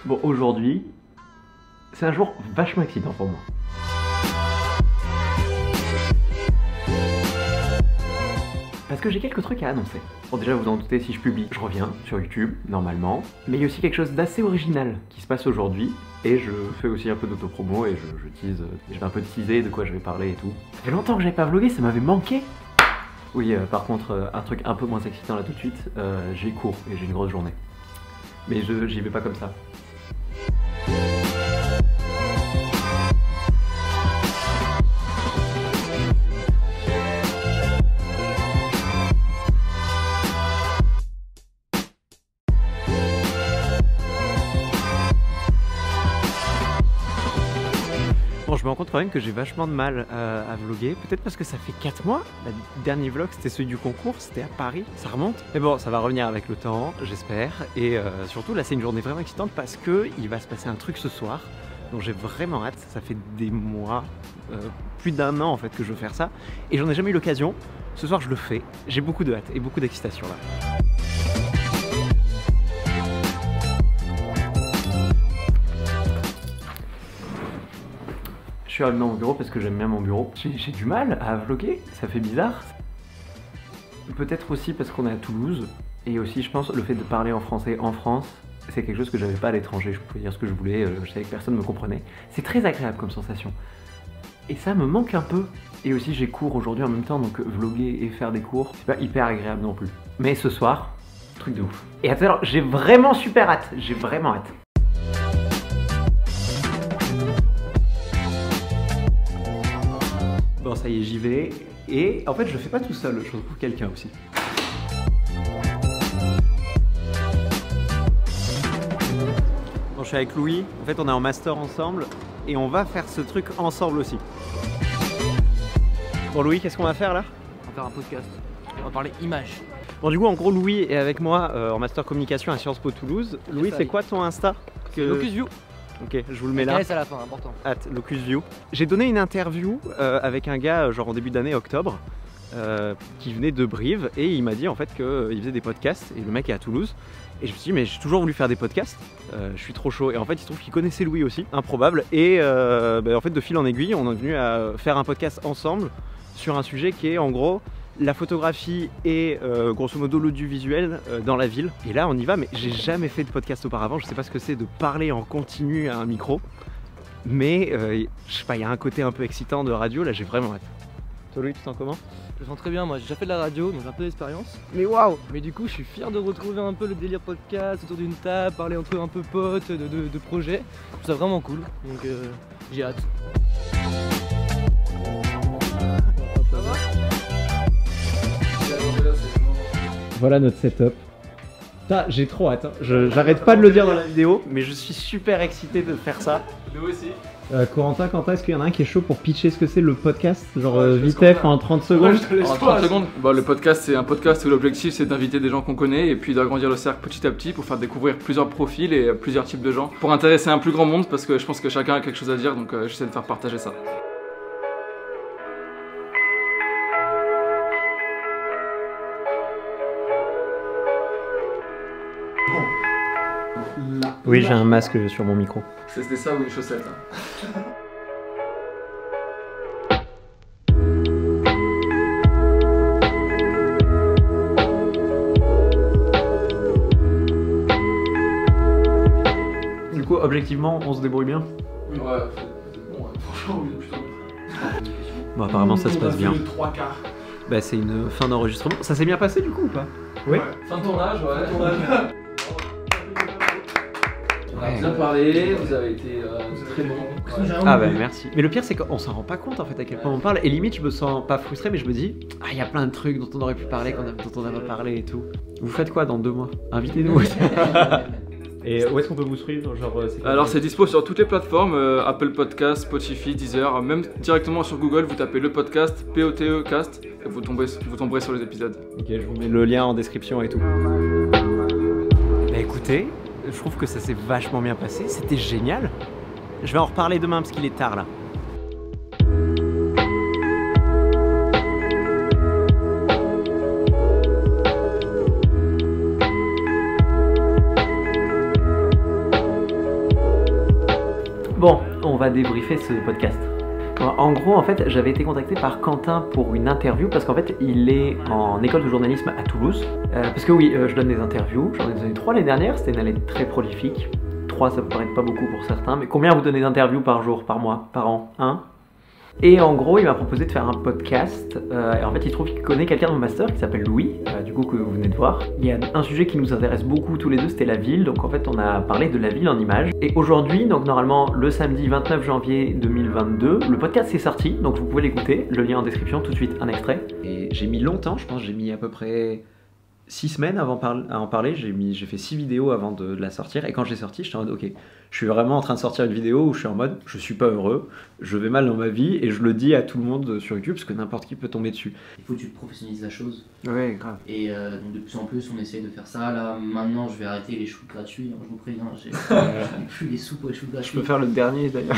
Bon, aujourd'hui, c'est un jour vachement excitant pour moi. Parce que j'ai quelques trucs à annoncer. Bon, déjà, vous en doutez, si je publie, je reviens sur YouTube, normalement. Mais il y a aussi quelque chose d'assez original qui se passe aujourd'hui. Et je fais aussi un peu d'autopromo et je tease, je vais un peu teaser de quoi je vais parler et tout. Ça fait longtemps que j'avais pas vlogué, ça m'avait manqué. Oui, par contre, un truc un peu moins excitant là tout de suite, j'ai cours et j'ai une grosse journée. Mais j'y vais pas comme ça. Bon, je me rends compte quand même que j'ai vachement de mal à vlogger, peut-être parce que ça fait 4 mois. Le dernier vlog c'était celui du concours, c'était à Paris, ça remonte. Mais bon, ça va revenir avec le temps, j'espère. Et surtout là c'est une journée vraiment excitante parce que il va se passer un truc ce soir dont j'ai vraiment hâte. Ça fait des mois, plus d'1 an en fait que je veux faire ça. Et j'en ai jamais eu l'occasion. Ce soir je le fais, j'ai beaucoup de hâte et beaucoup d'excitation là. Je suis arrivé dans mon bureau parce que j'aime bien mon bureau. J'ai du mal à vlogger, ça fait bizarre. Peut-être aussi parce qu'on est à Toulouse. Et aussi je pense le fait de parler en français en France, c'est quelque chose que j'avais pas à l'étranger. Je pouvais dire ce que je voulais, je savais que personne ne me comprenait. C'est très agréable comme sensation. Et ça me manque un peu. Et aussi j'ai cours aujourd'hui en même temps, donc vlogger et faire des cours, c'est pas hyper agréable non plus. Mais ce soir, truc de ouf. Et à tout à l'heure, j'ai vraiment super hâte, j'ai vraiment hâte. Bon, ça y est, j'y vais. Et en fait, je le fais pas tout seul, je retrouve quelqu'un aussi. Bon, je suis avec Louis. En fait, on est en master ensemble et on va faire ce truc ensemble aussi. Bon, Louis, qu'est-ce qu'on va faire là? On va faire un podcast. On va parler images. Bon, du coup, en gros, Louis est avec moi en master communication à Sciences Po Toulouse. Louis, c'est quoi ton Insta? Locus View. Ok, je vous le mets là. À la fin, important. Locus View. J'ai donné une interview avec un gars, genre en début d'année, octobre, qui venait de Brive et il m'a dit en fait qu'il faisait des podcasts et le mec est à Toulouse. Et je me suis dit, mais j'ai toujours voulu faire des podcasts, je suis trop chaud. Et en fait, il se trouve qu'il connaissait Louis aussi, improbable. Et en fait, de fil en aiguille, on est venu à faire un podcast ensemble sur un sujet qui est en gros la photographie et grosso modo l'audiovisuel dans la ville. Et là on y va, mais j'ai jamais fait de podcast auparavant, je sais pas ce que c'est de parler en continu à un micro. Mais je sais pas, il y a un côté un peu excitant de radio, là j'ai vraiment hâte. Toi Louis, tu te sens comment? Je me sens très bien, moi j'ai déjà fait de la radio, donc j'ai un peu d'expérience. Mais waouh! Mais du coup je suis fier de retrouver un peu le délire podcast autour d'une table, parler entre un peu potes, de projets. Je trouve ça vraiment cool, donc j'ai hâte. Voilà notre setup. J'ai trop hâte, hein. J'arrête pas de le dire dans la vidéo, mais je suis super excité de faire ça. Nous aussi. Corentin, est-ce qu'il y en a un qui est chaud pour pitcher ce que c'est le podcast? Genre vitef en 30 secondes? En 30 secondes, le podcast c'est un podcast où l'objectif c'est d'inviter des gens qu'on connaît et puis d'agrandir le cercle petit à petit pour faire découvrir plusieurs profils et plusieurs types de gens. Pour intéresser un plus grand monde parce que je pense que chacun a quelque chose à dire, donc j'essaie de faire partager ça. Oui, j'ai un masque sur mon micro. C'était ça ou une chaussette hein. Du coup, objectivement, on se débrouille bien? Ouais, bon, franchement, oui, plutôt. Bon, apparemment, ça se passe bien. 3 quarts. Bah, c'est une fin d'enregistrement. Ça s'est bien passé du coup ou pas? Oui. Fin de tournage, ouais. On a bien parlé, vous avez été très bon. Ah bah merci. Mais le pire c'est qu'on s'en rend pas compte en fait à quel point on parle. Et limite je me sens pas frustré mais je me dis ah il y a plein de trucs dont on aurait pu parler, dont on n'a pas parlé et tout. Vous faites quoi dans 2 mois? Invitez-nous. Et où est-ce qu'on peut vous suivre? Alors c'est dispo sur toutes les plateformes, Apple Podcast, Spotify, Deezer, même directement sur Google vous tapez le podcast, POTE Cast et vous tomberez sur les épisodes. Ok, je vous mets le lien en description et tout. Bah écoutez, je trouve que ça s'est vachement bien passé, c'était génial. Je vais en reparler demain parce qu'il est tard là. Bon, on va débriefer ce podcast. En gros, en fait, j'avais été contacté par Quentin pour une interview parce qu'en fait, il est en école de journalisme à Toulouse. Parce que oui, je donne des interviews. J'en ai donné 3 l'année dernière. C'était une année très prolifique. 3, ça peut paraître pas beaucoup pour certains. Mais combien vous donnez d'interviews par jour, par mois, par an? Et en gros, il m'a proposé de faire un podcast. Et en fait, il trouve qu'il connaît quelqu'un de mon master qui s'appelle Louis, du coup, que vous venez de voir. Il y a un sujet qui nous intéresse beaucoup tous les deux, c'était la ville. Donc en fait, on a parlé de la ville en images. Et aujourd'hui, donc normalement, le samedi 29 janvier 2022, le podcast est sorti. Donc vous pouvez l'écouter. Le lien en description, tout de suite, un extrait. Et j'ai mis longtemps, je pense, j'ai mis à peu près 6 semaines à en parler. J'ai fait 6 vidéos avant de la sortir. Et quand j'ai sorti, j'étais en mode, ok, je suis vraiment en train de sortir une vidéo où je suis en mode, je suis pas heureux, je vais mal dans ma vie, et je le dis à tout le monde sur YouTube, parce que n'importe qui peut tomber dessus. Il faut que tu professionnalises la chose. Ouais, grave. Et donc de plus en plus, on essaye de faire ça. Là, maintenant, je vais arrêter les shoots gratuits. Je vous préviens, j'ai plus les sous pour les shoots gratuits. Je peux faire le dernier d'ailleurs.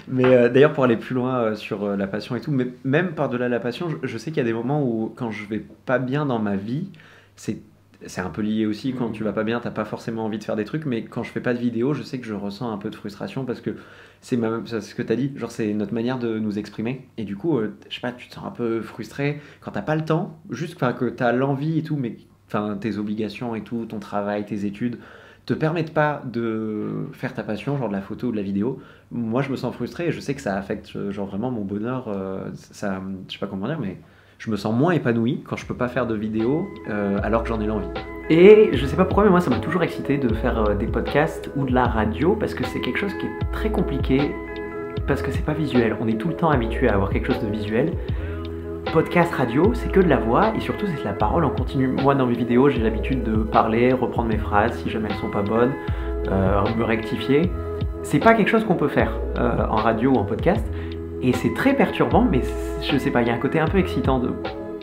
Mais d'ailleurs, pour aller plus loin sur la passion et tout, mais même par-delà la passion, je sais qu'il y a des moments où, quand je vais pas bien dans ma vie, c'est un peu lié aussi, quand tu vas pas bien, t'as pas forcément envie de faire des trucs, mais quand je fais pas de vidéo, je sais que je ressens un peu de frustration parce que c'est ce que t'as dit, genre c'est notre manière de nous exprimer, et du coup, je sais pas, tu te sens un peu frustré quand t'as pas le temps, juste que t'as l'envie et tout, mais tes obligations et tout, ton travail, tes études, te permettent pas de faire ta passion, genre de la photo ou de la vidéo. Moi, je me sens frustré et je sais que ça affecte genre vraiment mon bonheur, ça, je sais pas comment dire, mais je me sens moins épanoui quand je peux pas faire de vidéo alors que j'en ai l'envie. Et je sais pas pourquoi, mais moi ça m'a toujours excité de faire des podcasts ou de la radio, parce que c'est quelque chose qui est très compliqué, parce que c'est pas visuel. On est tout le temps habitué à avoir quelque chose de visuel. Podcast radio, c'est que de la voix, et surtout c'est de la parole en continu. Moi dans mes vidéos, j'ai l'habitude de parler, reprendre mes phrases si jamais elles sont pas bonnes, me rectifier. C'est pas quelque chose qu'on peut faire en radio ou en podcast. Et c'est très perturbant, mais je sais pas, il y a un côté un peu excitant de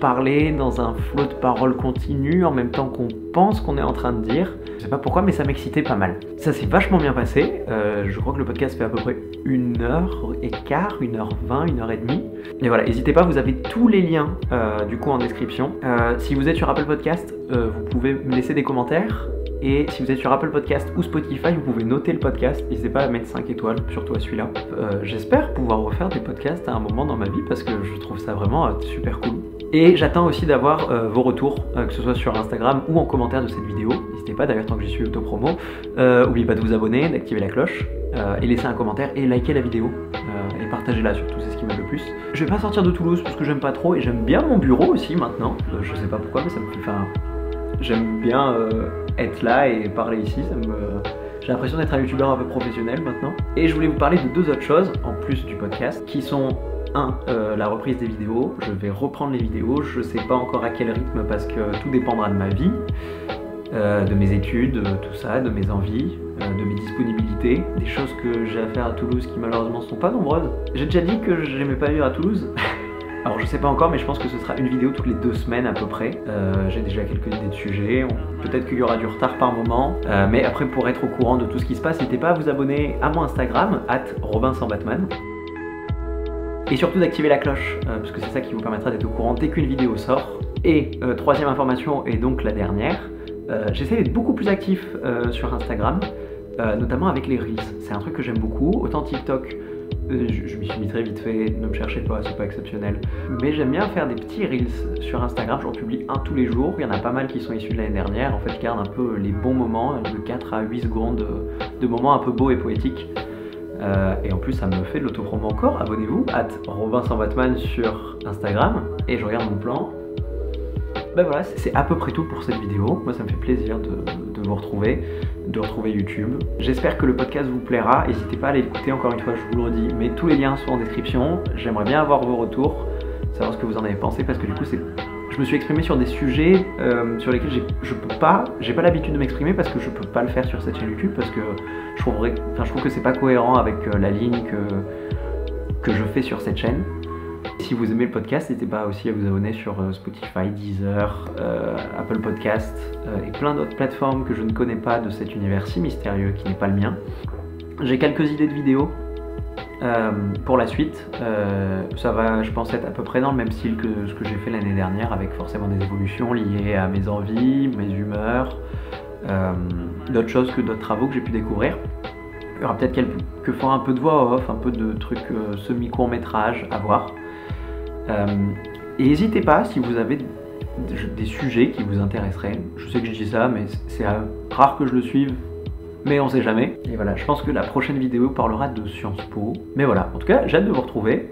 parler dans un flot de paroles continu en même temps qu'on pense qu'on est en train de dire. Je sais pas pourquoi, mais ça m'excitait pas mal. Ça s'est vachement bien passé. Je crois que le podcast fait à peu près 1h15, 1h20, 1h30. Et voilà, n'hésitez pas, vous avez tous les liens du coup en description. Si vous êtes sur Apple Podcast, vous pouvez me laisser des commentaires. Et si vous êtes sur Apple Podcast ou Spotify, vous pouvez noter le podcast. N'hésitez pas à mettre 5 étoiles, surtout à celui-là. J'espère pouvoir refaire des podcasts à un moment dans ma vie parce que je trouve ça vraiment super cool. Et j'attends aussi d'avoir vos retours, que ce soit sur Instagram ou en commentaire de cette vidéo. N'hésitez pas, d'ailleurs, tant que j'y suis, autopromo. N'oubliez pas de vous abonner, d'activer la cloche, et laisser un commentaire et liker la vidéo. Et partagez-la surtout, c'est ce qui m'aide le plus. Je vais pas sortir de Toulouse parce que j'aime pas trop et j'aime bien mon bureau aussi maintenant. Je sais pas pourquoi, mais ça me fait... j'aime bien être là et parler ici, j'ai l'impression d'être un youtubeur un peu professionnel maintenant. Et je voulais vous parler de 2 autres choses en plus du podcast, qui sont la reprise des vidéos. Je vais reprendre les vidéos, je sais pas encore à quel rythme parce que tout dépendra de ma vie, de mes études, tout ça, de mes envies, de mes disponibilités, des choses que j'ai à faire à Toulouse qui malheureusement sont pas nombreuses. J'ai déjà dit que j'aimais pas vivre à Toulouse. Alors je sais pas encore, mais je pense que ce sera une vidéo toutes les 2 semaines à peu près. J'ai déjà quelques idées de sujets, peut-être qu'il y aura du retard par moment. Mais après, pour être au courant de tout ce qui se passe, n'hésitez pas à vous abonner à mon Instagram, @robinsansbatman. Et surtout d'activer la cloche, parce que c'est ça qui vous permettra d'être au courant dès qu'une vidéo sort. Et troisième information, et donc la dernière, j'essaie d'être beaucoup plus actif sur Instagram, notamment avec les Reels. C'est un truc que j'aime beaucoup, autant TikTok. Je m'y suis mis très vite fait, ne me cherchez pas, c'est pas exceptionnel. Mais j'aime bien faire des petits reels sur Instagram, j'en publie un tous les jours. Il y en a pas mal qui sont issus de l'année dernière. En fait, je garde un peu les bons moments, de 4 à 8 secondes de moments un peu beaux et poétiques. Et en plus, ça me fait de l'autopromo encore. Abonnez-vous, @robinsansbatman sur Instagram. Et je regarde mon plan. Ben voilà, c'est à peu près tout pour cette vidéo. Moi, ça me fait plaisir de vous retrouver, de retrouver YouTube. J'espère que le podcast vous plaira. N'hésitez pas à aller l'écouter, encore une fois, je vous le redis. Mais tous les liens sont en description. J'aimerais bien avoir vos retours, savoir ce que vous en avez pensé, parce que du coup, je me suis exprimé sur des sujets sur lesquels j'ai pas l'habitude de m'exprimer parce que je peux pas le faire sur cette chaîne YouTube, parce que je trouve que c'est pas cohérent avec la ligne que je fais sur cette chaîne. Si vous aimez le podcast, n'hésitez pas aussi à vous abonner sur Spotify, Deezer, Apple Podcast et plein d'autres plateformes que je ne connais pas de cet univers si mystérieux qui n'est pas le mien. J'ai quelques idées de vidéos pour la suite. Ça va, je pense, être à peu près dans le même style que ce que j'ai fait l'année dernière, avec forcément des évolutions liées à mes envies, mes humeurs, d'autres choses que d'autres travaux que j'ai pu découvrir. Il y aura peut-être quelques fois un peu de voix off, un peu de trucs semi-court métrage à voir. Et n'hésitez pas si vous avez des sujets qui vous intéresseraient. Je sais que je dis ça, mais c'est rare que je le suive, mais on sait jamais. Et voilà, je pense que la prochaine vidéo parlera de Sciences Po. Mais voilà, en tout cas, j'ai hâte de vous retrouver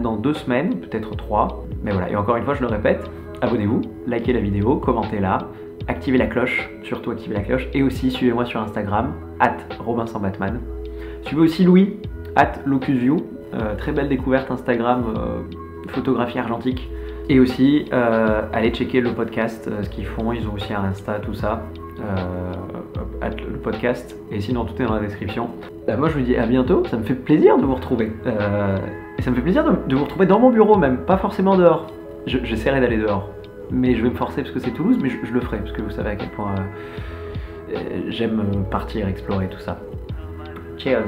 dans 2 semaines, peut-être 3. Mais voilà, et encore une fois, je le répète, abonnez-vous, likez la vidéo, commentez-la, activez la cloche, surtout activez la cloche, et aussi suivez-moi sur Instagram, @RobinSansBatman. Suivez aussi Louis, @LocusView, très belle découverte Instagram, photographie argentique. Et aussi, allez checker le podcast, ce qu'ils font, ils ont aussi un Insta, tout ça, le podcast, et sinon tout est dans la description. Moi je vous dis à bientôt, ça me fait plaisir de vous retrouver, et ça me fait plaisir de vous retrouver dans mon bureau même, pas forcément dehors. J'essaierai d'aller dehors, mais je vais me forcer parce que c'est Toulouse, mais je le ferai, parce que vous savez à quel point j'aime partir, explorer tout ça. Cheers!